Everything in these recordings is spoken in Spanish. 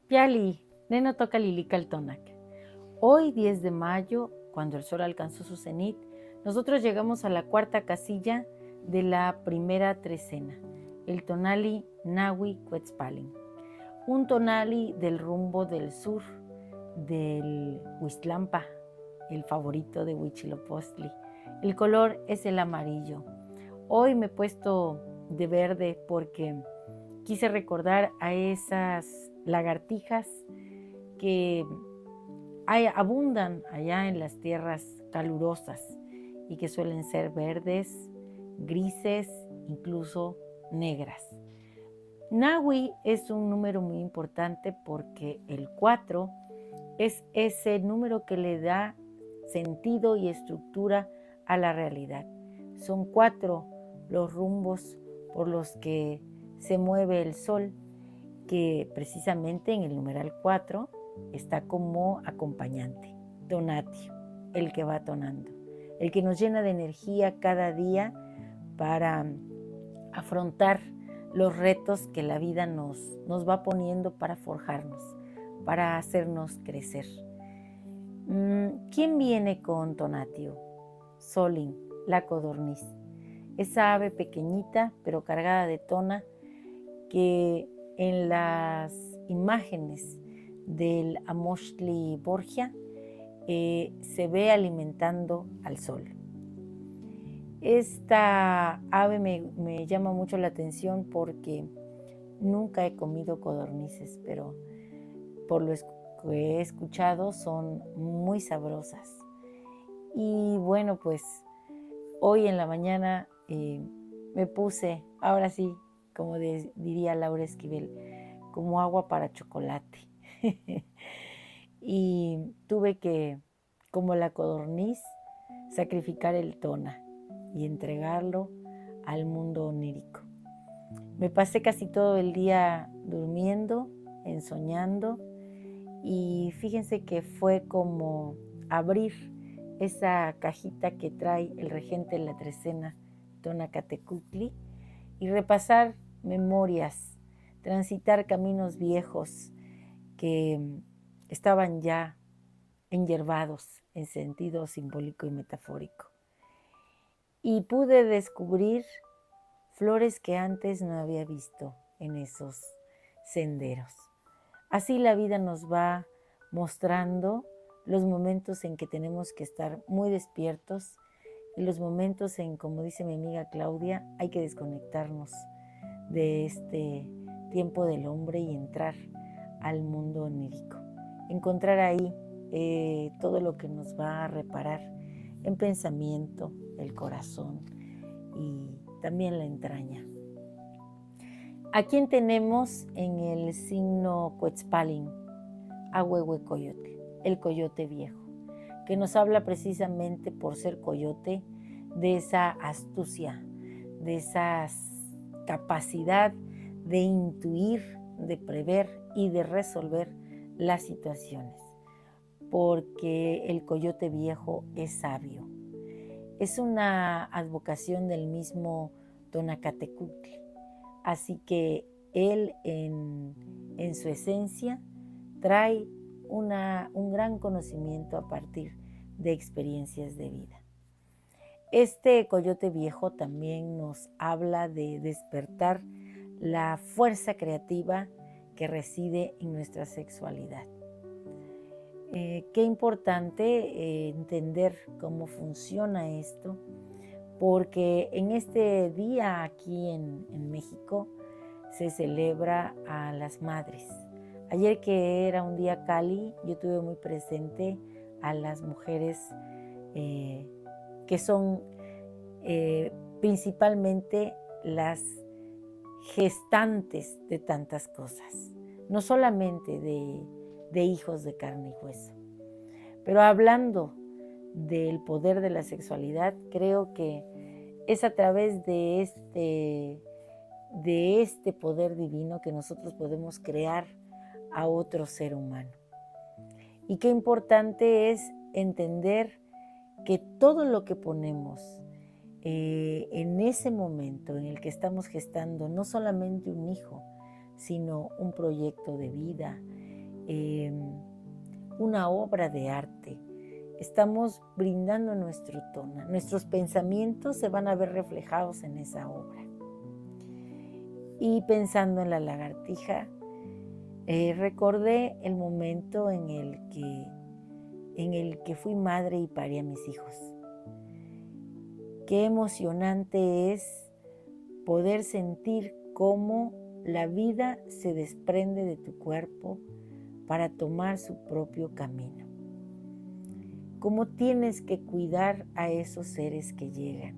Piali, neno toca Lilical Hoy, 10 de mayo, cuando el sol alcanzó su cenit, nosotros llegamos a la cuarta casilla de la primera trecena, el tonali Nahui Quetzpalin, un tonali del rumbo del sur del Huixtlampa, el favorito de Huitzilopochtli. El color es el amarillo. Hoy me he puesto de verde porque quise recordar a esas lagartijas que abundan allá en las tierras calurosas y que suelen ser verdes, grises, incluso negras. Nahui es un número muy importante porque el 4 es ese número que le da sentido y estructura a la realidad. Son 4 los rumbos por los que se mueve el sol, que precisamente en el numeral 4 está como acompañante, donatio, el que va tonando, el que nos llena de energía cada día para afrontar los retos que la vida nos va poniendo para forjarnos, para hacernos crecer. ¿Quién viene con Tonatio? Solin, la codorniz, esa ave pequeñita pero cargada de tona que en las imágenes del Amochtli Borgia se ve alimentando al sol. Esta ave me llama mucho la atención porque nunca he comido codornices, pero por lo que he escuchado son muy sabrosas. Y bueno, pues hoy en la mañana me puse, ahora sí, como diría Laura Esquivel, como agua para chocolate. Y tuve que, como la codorniz, sacrificar el tona y entregarlo al mundo onírico. Me pasé casi todo el día durmiendo, ensoñando, y fíjense que fue como abrir esa cajita que trae el regente de la trecena, Tonacatecutli, y repasar memorias, transitar caminos viejos que estaban ya enyervados en sentido simbólico y metafórico. Y pude descubrir flores que antes no había visto en esos senderos. Así la vida nos va mostrando los momentos en que tenemos que estar muy despiertos y los momentos en, como dice mi amiga Claudia, hay que desconectarnos de este tiempo del hombre y entrar al mundo onírico. Encontrar ahí todo lo que nos va a reparar en pensamiento, el corazón y también la entraña. ¿A quién tenemos en el signo Quetzpalin? A Huehuecoyotl, el coyote viejo, que nos habla precisamente por ser coyote de esa astucia, de esa capacidad de intuir, de prever y de resolver las situaciones, porque el coyote viejo es sabio. Es una advocación del mismo Tonacatecutli, así que él en su esencia trae un gran conocimiento a partir de experiencias de vida. Este coyote viejo también nos habla de despertar la fuerza creativa que reside en nuestra sexualidad. Qué importante entender cómo funciona esto, porque en este día aquí en México se celebra a las madres. Ayer, que era un día Cali, yo tuve muy presente a las mujeres que son principalmente las gestantes de tantas cosas, no solamente de hijos de carne y hueso. Pero hablando del poder de la sexualidad, creo que es a través de este poder divino que nosotros podemos crear a otro ser humano. Y qué importante es entender que todo lo que ponemos en ese momento en el que estamos gestando no solamente un hijo, sino un proyecto de vida, una obra de arte. Estamos brindando nuestro tona. Nuestros pensamientos se van a ver reflejados en esa obra. Y pensando en la lagartija, recordé el momento en el que fui madre y parí a mis hijos. Qué emocionante es poder sentir cómo la vida se desprende de tu cuerpo para tomar su propio camino. Cómo tienes que cuidar a esos seres que llegan.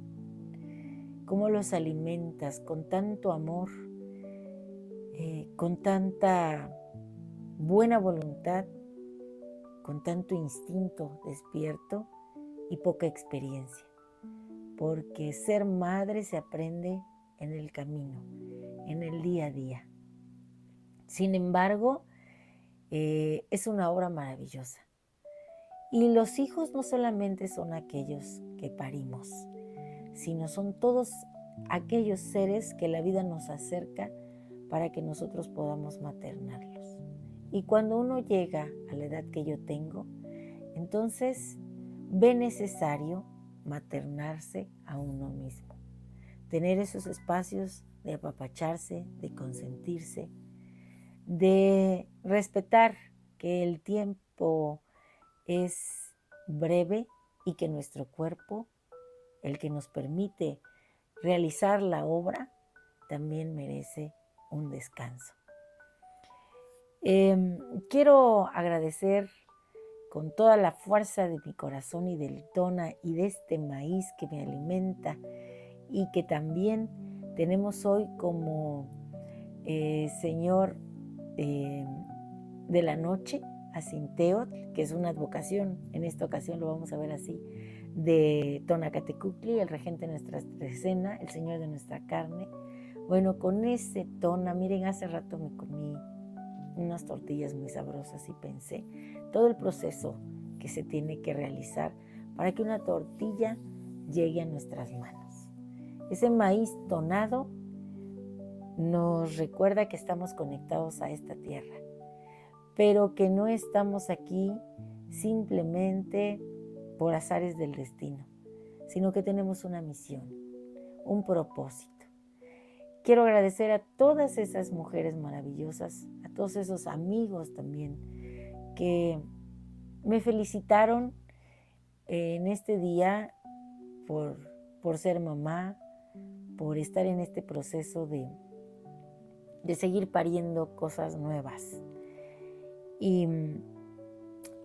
Cómo los alimentas con tanto amor, con tanta buena voluntad, con tanto instinto despierto y poca experiencia. Porque ser madre se aprende en el camino, en el día a día. Sin embargo, es una obra maravillosa. Y los hijos no solamente son aquellos que parimos, sino son todos aquellos seres que la vida nos acerca para que nosotros podamos maternarlos. Y cuando uno llega a la edad que yo tengo, entonces ve necesario maternarse a uno mismo. Tener esos espacios de apapacharse, de consentirse, de respetar que el tiempo es breve y que nuestro cuerpo, el que nos permite realizar la obra, también merece un descanso. Quiero agradecer con toda la fuerza de mi corazón y del tona y de este maíz que me alimenta y que también tenemos hoy como Señor de la noche, a Cinteotl, que es una advocación, en esta ocasión lo vamos a ver así, de Tonacatecuhtli, el regente de nuestra trecena, el Señor de nuestra carne. Bueno, con ese tona, miren, hace rato me comí unas tortillas muy sabrosas y pensé todo el proceso que se tiene que realizar para que una tortilla llegue a nuestras manos. Ese maíz tonado nos recuerda que estamos conectados a esta tierra, pero que no estamos aquí simplemente por azares del destino, sino que tenemos una misión, un propósito. Quiero agradecer a todas esas mujeres maravillosas, a todos esos amigos también que me felicitaron en este día por ser mamá, por estar en este proceso de seguir pariendo cosas nuevas. Y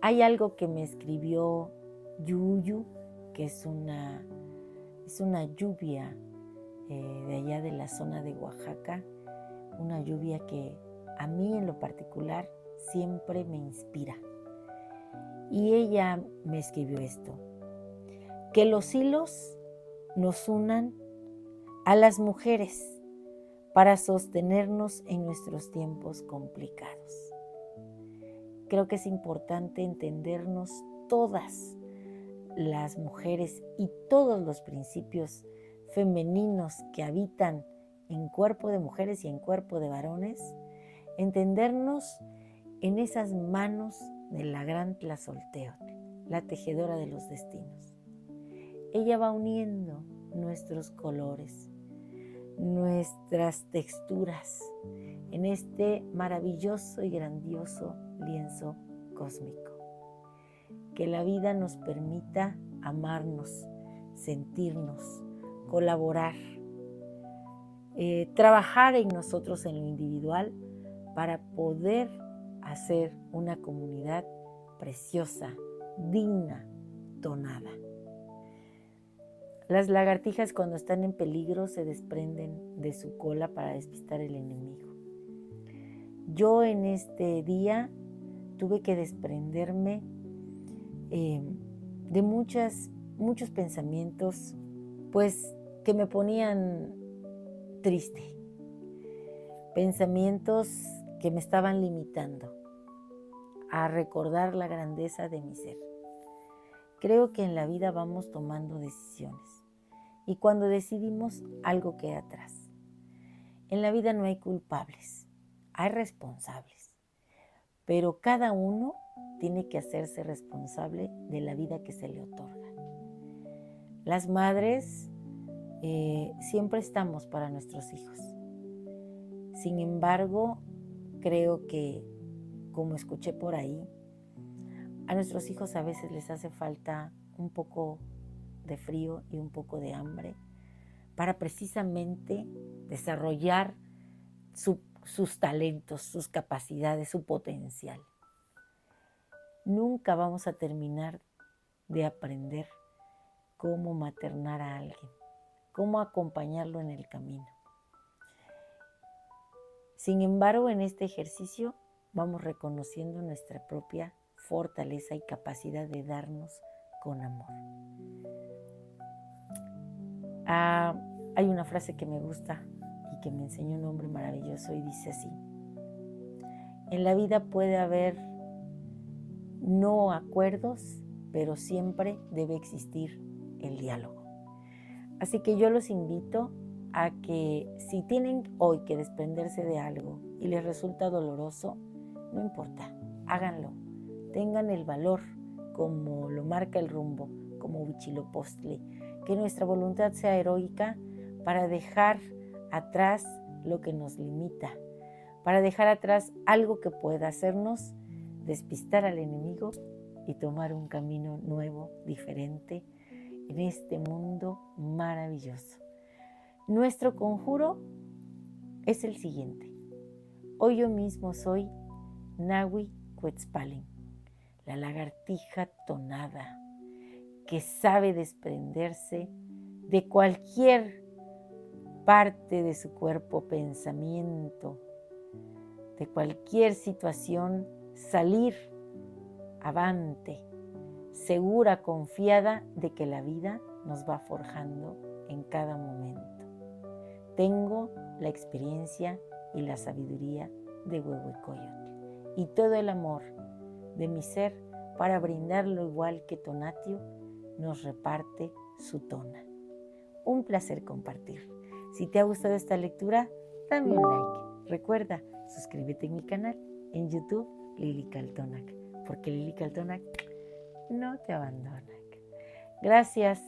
hay algo que me escribió Yuyu, que es una lluvia de allá de la zona de Oaxaca, una lluvia que a mí en lo particular siempre me inspira. Y ella me escribió esto: que los hilos nos unan a las mujeres para sostenernos en nuestros tiempos complicados. Creo que es importante entendernos todas las mujeres y todos los principios femeninos que habitan en cuerpo de mujeres y en cuerpo de varones, entendernos en esas manos de la gran Tlazolteotl, la tejedora de los destinos. Ella va uniendo nuestros colores, nuestras texturas en este maravilloso y grandioso lienzo cósmico. Que la vida nos permita amarnos, sentirnos, colaborar, trabajar en nosotros en lo individual para poder hacer una comunidad preciosa, digna, tonada. Las lagartijas cuando están en peligro se desprenden de su cola para despistar al enemigo. Yo en este día tuve que desprenderme de muchos pensamientos pues que me ponían triste, pensamientos que me estaban limitando a recordar la grandeza de mi ser. Creo que en la vida vamos tomando decisiones y cuando decidimos algo queda atrás. En la vida no hay culpables, hay responsables, pero cada uno tiene que hacerse responsable de la vida que se le otorga. Las madres siempre estamos para nuestros hijos. Sin embargo, creo que, como escuché por ahí, a nuestros hijos a veces les hace falta un poco de frío y un poco de hambre para precisamente desarrollar sus talentos, sus capacidades, su potencial. Nunca vamos a terminar de aprender cómo maternar a alguien, cómo acompañarlo en el camino. Sin embargo, en este ejercicio vamos reconociendo nuestra propia fortaleza y capacidad de darnos con amor. Hay una frase que me gusta y que me enseñó un hombre maravilloso y dice así: en la vida puede haber no acuerdos, pero siempre debe existir el diálogo. Así que yo los invito a que si tienen hoy que desprenderse de algo y les resulta doloroso, no importa, háganlo. Tengan el valor, como lo marca el rumbo, como Huitzilopochtli, que nuestra voluntad sea heroica para dejar atrás lo que nos limita, para dejar atrás algo que pueda hacernos despistar al enemigo y tomar un camino nuevo, diferente, en este mundo maravilloso. Nuestro conjuro es el siguiente: hoy yo mismo soy Nahui Quetzalcoatl, la lagartija tonada que sabe desprenderse de cualquier parte de su cuerpo, pensamiento, de cualquier situación, salir avante, segura, confiada de que la vida nos va forjando en cada momento. Tengo la experiencia y la sabiduría de Huehuecoyotl y todo el amor de mi ser para brindarlo igual que Tonatiuh nos reparte su tona. Un placer compartir. Si te ha gustado esta lectura, dame un like. Recuerda, suscríbete en mi canal en YouTube, Lili Kaltonak, porque Lili Kaltonak no te abandona. Gracias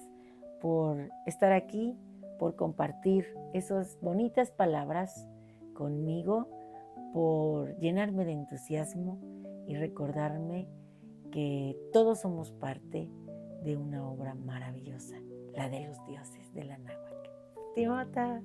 por estar aquí, por compartir esas bonitas palabras conmigo, por llenarme de entusiasmo y recordarme que todos somos parte de una obra maravillosa, la de los dioses de la náhuatl. Timota.